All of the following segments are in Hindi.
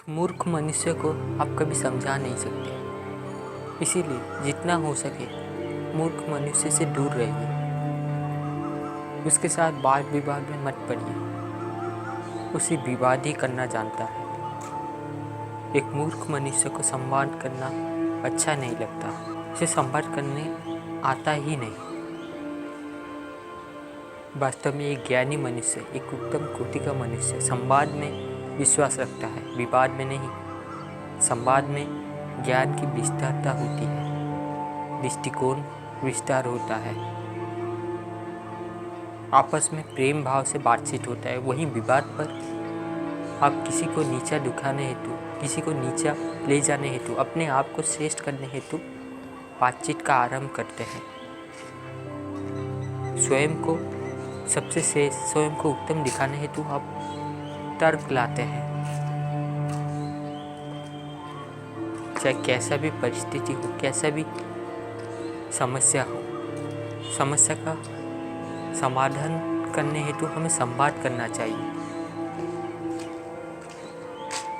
मूर्ख मनुष्य को आप कभी समझा नहीं सकते, इसीलिए जितना हो सके मूर्ख मनुष्य से दूर रहिए। उसके साथ वाद विवाद में मत पड़िए, उसे विवाद ही करना जानता है। एक मूर्ख मनुष्य को संवाद करना अच्छा नहीं लगता, उसे संवाद करने आता ही नहीं। वास्तव में एक ज्ञानी मनुष्य, एक उत्तम कोटि का मनुष्य संवाद में विश्वास रखता है, विवाद में नहीं। संवाद में ज्ञान की विस्तारता होती है, दृष्टिकोण विस्तार होता है, आपस में प्रेम भाव से बातचीत होता है। वहीं विवाद पर आप किसी को नीचा दिखाने हेतु, किसी को नीचा ले जाने हेतु, अपने आप को श्रेष्ठ करने हेतु बातचीत का आरंभ करते हैं। स्वयं को सबसे श्रेष्ठ, स्वयं को उत्तम दिखाने हेतु आप तर्क लाते हैं। चाहे कैसा भी परिस्थिति हो, कैसा भी समस्या हो, समस्या का समाधान करने हेतु हमें संवाद करना चाहिए।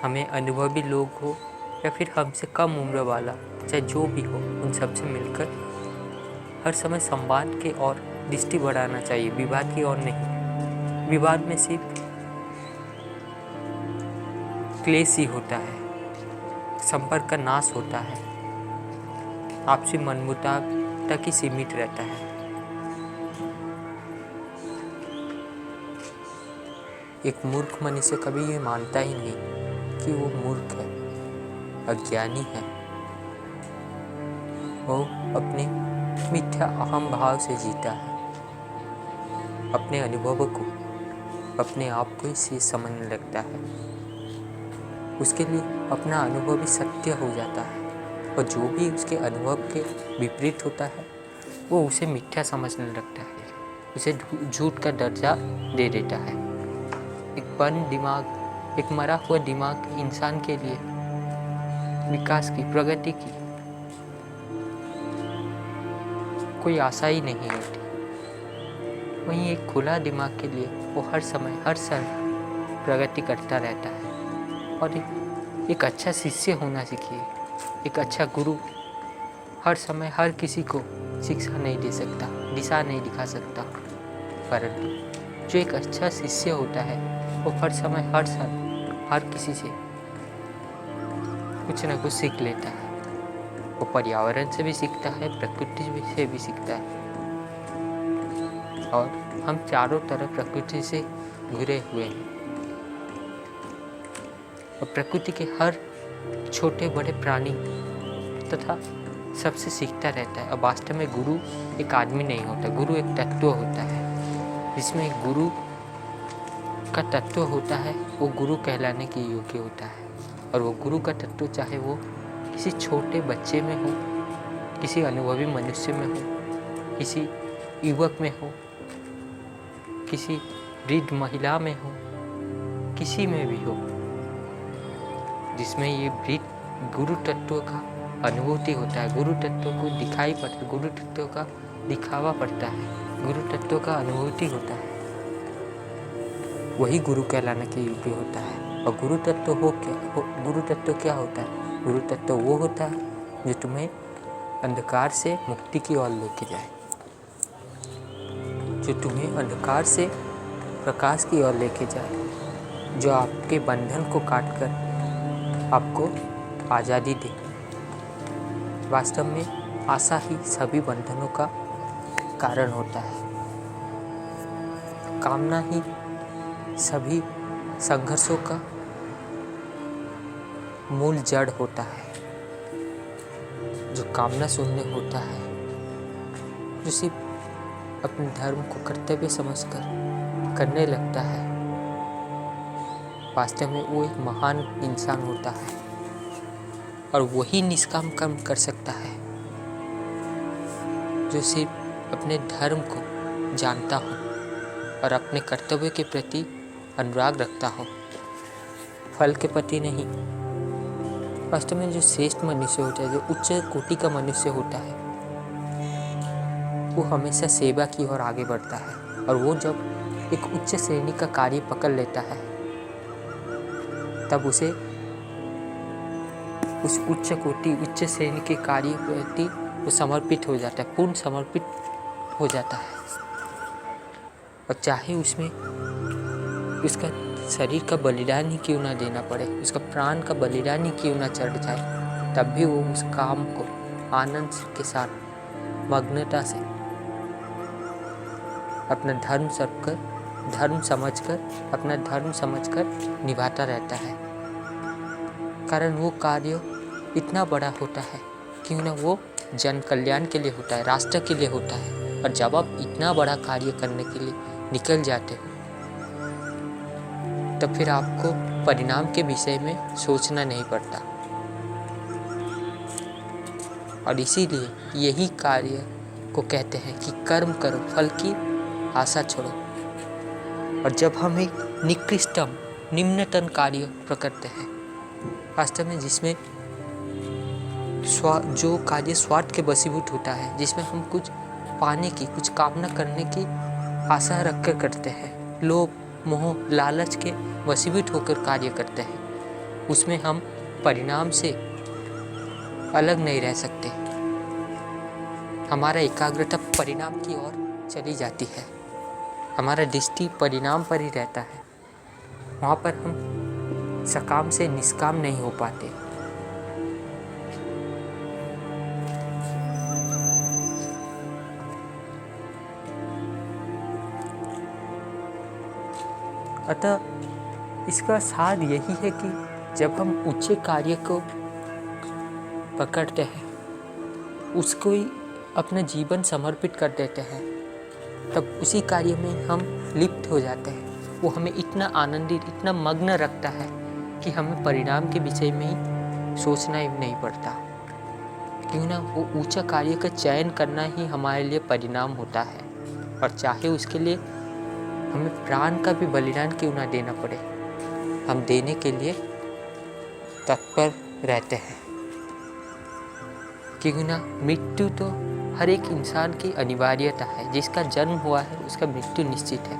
हमें अनुभवी लोग हो या फिर हमसे कम उम्र वाला, चाहे जो भी हो, उन सबसे मिलकर हर समय संवाद के और दृष्टि बढ़ाना चाहिए, विवाद की ओर नहीं। विवाद में सिर्फ क्लेश ही होता है, संपर्क का नाश होता है, आपसी मनमुटाव तक ही सीमित रहता है। एक मूर्ख मनुष्य कभी ये मानता ही नहीं कि वो मूर्ख है, अज्ञानी है। वो अपने मिथ्या अहम भाव से जीता है, अपने अनुभव को, अपने आप को ही शेष समझने लगता है। उसके लिए अपना अनुभव भी सत्य हो जाता है, और जो भी उसके अनुभव के विपरीत होता है वो उसे मिथ्या समझने लगता है, उसे झूठ का दर्जा दे देता है। एक बंद दिमाग, एक मरा हुआ दिमाग इंसान के लिए विकास की, प्रगति की कोई आशा ही नहीं होती। वहीं एक खुला दिमाग के लिए वो हर समय, हर साल प्रगति करता रहता है। और एक अच्छा शिष्य होना सीखिए। एक अच्छा गुरु हर समय हर किसी को शिक्षा नहीं दे सकता, दिशा नहीं दिखा सकता, परंतु जो एक अच्छा शिष्य होता है वो हर समय, हर साल, हर किसी से कुछ न कुछ सीख लेता है। वो पर्यावरण से भी सीखता है, प्रकृति से भी सीखता है, और हम चारों तरफ प्रकृति से घिरे हुए हैं, और प्रकृति के हर छोटे बड़े प्राणी तथा सबसे सीखता रहता है। और वास्तव में गुरु एक आदमी नहीं होता, गुरु एक तत्व होता है। जिसमें एक गुरु का तत्व होता है वो गुरु कहलाने के योग्य होता है। और वो गुरु का तत्व चाहे वो किसी छोटे बच्चे में हो, किसी अनुभवी मनुष्य में हो, किसी युवक में हो, किसी वृद्ध महिला में हो, किसी में भी हो, जिसमें ये वृद्ध गुरु तत्व का अनुभूति होता है, गुरु तत्व को दिखाई पड़ता है, गुरु तत्व का दिखावा पड़ता है, गुरु तत्व का अनुभूति होता है, वही गुरु कहलाने के योग्य होता है। और गुरु तत्व गुरु तत्व क्या होता है? गुरु तत्व वो होता है जो तुम्हें अंधकार से मुक्ति की ओर लेके जाए, जो तुम्हें अंधकार से प्रकाश की ओर लेके जाए, जो आपके बंधन को काटकर आपको आज़ादी दे। वास्तव में आशा ही सभी बंधनों का कारण होता है, कामना ही सभी संघर्षों का मूल जड़ होता है। जो कामना शून्य होता है, जो सिर्फ अपने धर्म को कर्तव्य समझकर करने लगता है, वास्तव में वो एक महान इंसान होता है। और वही निष्काम कर्म कर सकता है जो सिर्फ अपने धर्म को जानता हो और अपने कर्तव्य के प्रति अनुराग रखता हो, फल के प्रति नहीं। वास्तव में जो श्रेष्ठ मनुष्य होता है, जो उच्च कोटि का मनुष्य होता है, वो हमेशा सेवा की ओर आगे बढ़ता है। और वो जब एक उच्च श्रेणी का कार्य पकड़ लेता है, तब उसे उस उच्च कोटि उच्च श्रेणी के कार्य प्रति वो समर्पित हो जाता है, पूर्ण समर्पित हो जाता है। और चाहे उसमें उसका शरीर का बलिदान ही क्यों ना देना पड़े, उसका प्राण का बलिदान ही क्यों ना चढ़ जाए, तब भी वो उस काम को आनंद के साथ मग्नता से अपना अपना धर्म समझकर निभाता रहता है। कारण वो कार्य इतना बड़ा होता है, क्यों ना वो जन कल्याण के लिए होता है, राष्ट्र के लिए होता है। और जब आप इतना बड़ा कार्य करने के लिए निकल जाते हो, तब फिर आपको परिणाम के विषय में सोचना नहीं पड़ता। और इसीलिए यही कार्य को कहते हैं कि कर्म करो, फल की आशा छोड़ो। और जब हम एक निकृष्टम निम्नतम कार्य करते हैं, वास्तव में जिसमें जो कार्य स्वार्थ के वशीभूत होता है, जिसमें हम कुछ पाने की, कुछ कामना करने की आशा रखकर करते हैं, लोभ मोह लालच के वशीभूत होकर कार्य करते हैं, उसमें हम परिणाम से अलग नहीं रह सकते। हमारा एकाग्रता परिणाम की ओर चली जाती है, हमारा दृष्टि परिणाम पर ही रहता है। वहाँ पर हम सकाम से निष्काम नहीं हो पाते। अतः इसका सार यही है कि जब हम ऊंचे कार्य को पकड़ते हैं, उसको ही अपना जीवन समर्पित कर देते हैं, तब उसी कार्य में हम लिप्त हो जाते हैं। वो हमें इतना आनंदित, इतना मग्न रखता है कि हमें परिणाम के विषय में ही सोचना ही नहीं पड़ता। क्यों ना वो ऊंचा कार्य का चयन करना ही हमारे लिए परिणाम होता है। और चाहे उसके लिए हमें प्राण का भी बलिदान क्यों ना देना पड़े, हम देने के लिए तत्पर रहते हैं। क्योंकि ना मृत्यु तो हर एक इंसान की अनिवार्यता है, जिसका जन्म हुआ है उसका मृत्यु निश्चित है।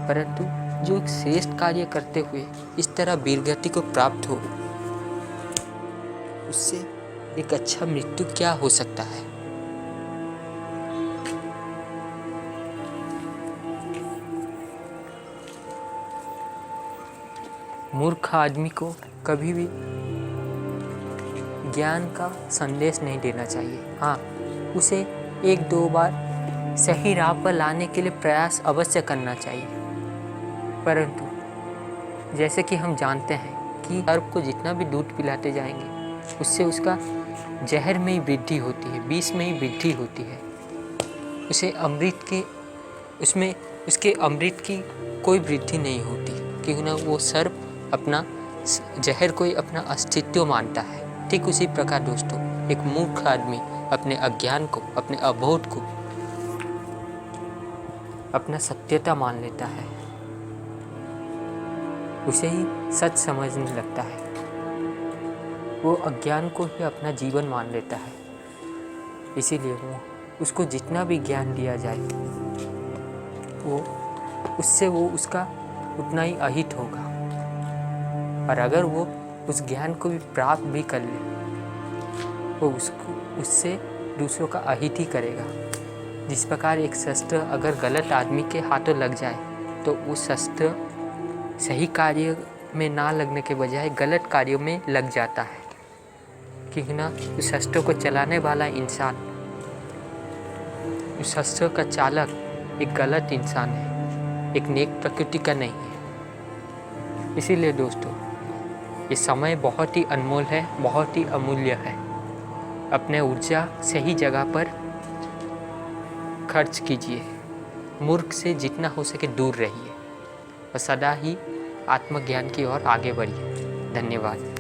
परंतु जो एक श्रेष्ठ कार्य करते हुए इस तरह वीरगति को प्राप्त हो, उससे एक अच्छा मृत्यु क्या हो सकता है। मूर्ख आदमी को कभी भी ज्ञान का संदेश नहीं देना चाहिए। हाँ, उसे एक दो बार सही राह पर लाने के लिए प्रयास अवश्य करना चाहिए। परंतु जैसे कि हम जानते हैं कि सर्प को जितना भी दूध पिलाते जाएंगे, उससे उसका जहर में ही वृद्धि होती है, विष में ही वृद्धि होती है। उसके अमृत की कोई वृद्धि नहीं होती, क्योंकि ना वो सर्प अपना जहर को ही अपना अस्तित्व मानता है। ठीक उसी प्रकार दोस्तों, एक मूर्ख आदमी अपने अज्ञान को, अपने अबोध को अपना सत्यता मान लेता है, उसे ही सच समझने लगता है। वो अज्ञान को ही अपना जीवन मान लेता है। इसीलिए वो उसको जितना भी ज्ञान दिया जाए, वो उसका उतना ही अहित होगा। और अगर वो उस ज्ञान को भी प्राप्त भी कर ले, वो उससे दूसरों का अहित ही करेगा। जिस प्रकार एक शस्त्र अगर गलत आदमी के हाथों लग जाए, तो वो शस्त्र सही कार्य में ना लगने के बजाय गलत कार्यों में लग जाता है। क्योंकि ना उस शस्त्र को चलाने वाला इंसान, उस शस्त्र का चालक एक गलत इंसान है, एक नेक प्रकृति का नहीं है। इसीलिए दोस्तों, ये समय बहुत ही अनमोल है, बहुत ही अमूल्य है। अपने ऊर्जा सही जगह पर खर्च कीजिए। मूर्ख से जितना हो सके दूर रहिए और सदा ही आत्मज्ञान की ओर आगे बढ़िए। धन्यवाद।